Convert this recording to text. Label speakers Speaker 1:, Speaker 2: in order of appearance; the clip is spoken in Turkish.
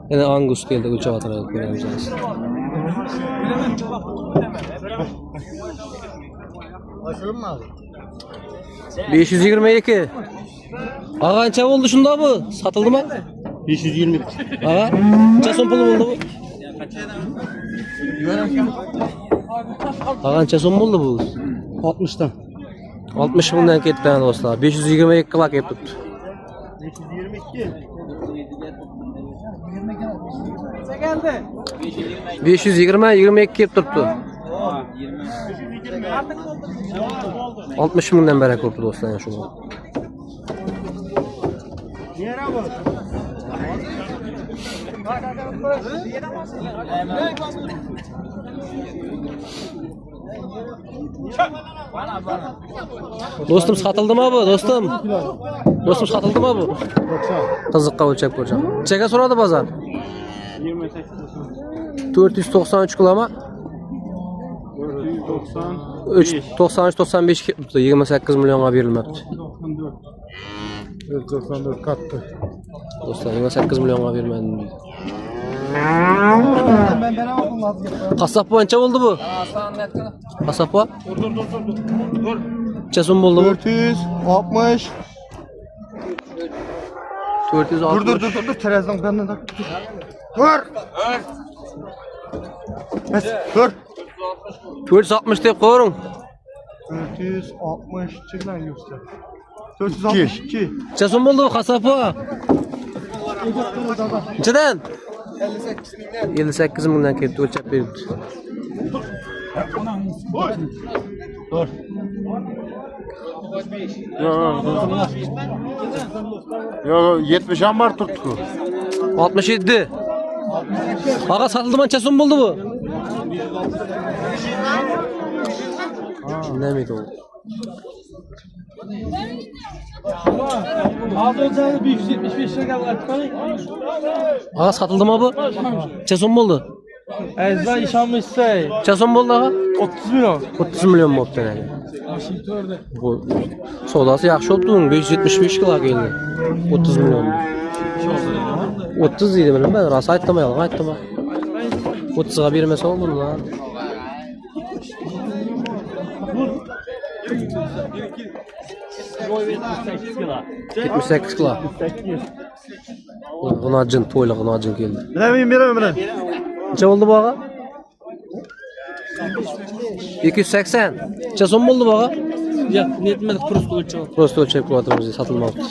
Speaker 1: Yine Angus geldi ölçü atarak göreceğiz.
Speaker 2: Başlayalım mı abi?
Speaker 1: 522. Ağa kança oldu şunda bu? Satıldı mı?
Speaker 2: 520.
Speaker 1: Ağa kança son pulu oldu bu? Ağa kança son buldu bu?
Speaker 2: 60'tan.
Speaker 1: 60 bundan ketdi dostlar. 522 kulak hep tuttu.
Speaker 2: 522.
Speaker 1: 520 22 hep tuttu. 60 bundan beri koptu dostlar ya şunu.
Speaker 2: Diğer abi.
Speaker 1: Dostum satıldı mı bu dostum? Dostum satıldı mı bu?
Speaker 2: 90.
Speaker 1: Kızıkka ölçek koyacağım. Çeke soradı bazar.
Speaker 2: 28.
Speaker 1: 493 kilo ama 93 95 tuttu. 28 milyona verilmekti.
Speaker 2: 94 kattı.
Speaker 1: Dostlar 28 milyona vermedim dedi. Kasap bu ança oldu bu? Kasap bu?
Speaker 2: Dur.
Speaker 1: Çesun buldu bu?
Speaker 2: 460.
Speaker 1: 460.
Speaker 2: Dur. Teraziden kanına da. Dur. Dur.
Speaker 1: 460 deyip koyun.
Speaker 2: 460 çıklan göster. 462.
Speaker 1: Çesun buldu bu kasap bu? Neden? 58 milyondan ketdi ölçep beribdi.
Speaker 2: Dur. Yo 70 an var tuttu.
Speaker 1: 67. Ağa satıldı mı çesun buldu bu? Ne miydi o?
Speaker 3: Az olacağını 175 lira geldi.
Speaker 1: Ağa satıldı mı bu? Çesun buldu.
Speaker 3: Ezra iş almışsa
Speaker 1: Çesun buldu ağa?
Speaker 3: 30 milyon.
Speaker 1: 30 milyon boptu yani. Bu sodası yaxşı oldu. 575 kilo geldi. 30 milyon. 30 idi bilmem ben. Rast aytdım yalan aytdım. 30'a vermese oldu lan.
Speaker 3: Roy 78 kilo.
Speaker 1: 78 kilo. Buna acın toyla buna acın geldi.
Speaker 2: Bilemeyim.
Speaker 1: Neçe oldu bu ağa? 280. Neçe son buldu bu ağa?
Speaker 3: Ya netmedik prosto ölçü.
Speaker 1: Prosto ölçek kuvatımızı satılmaktır.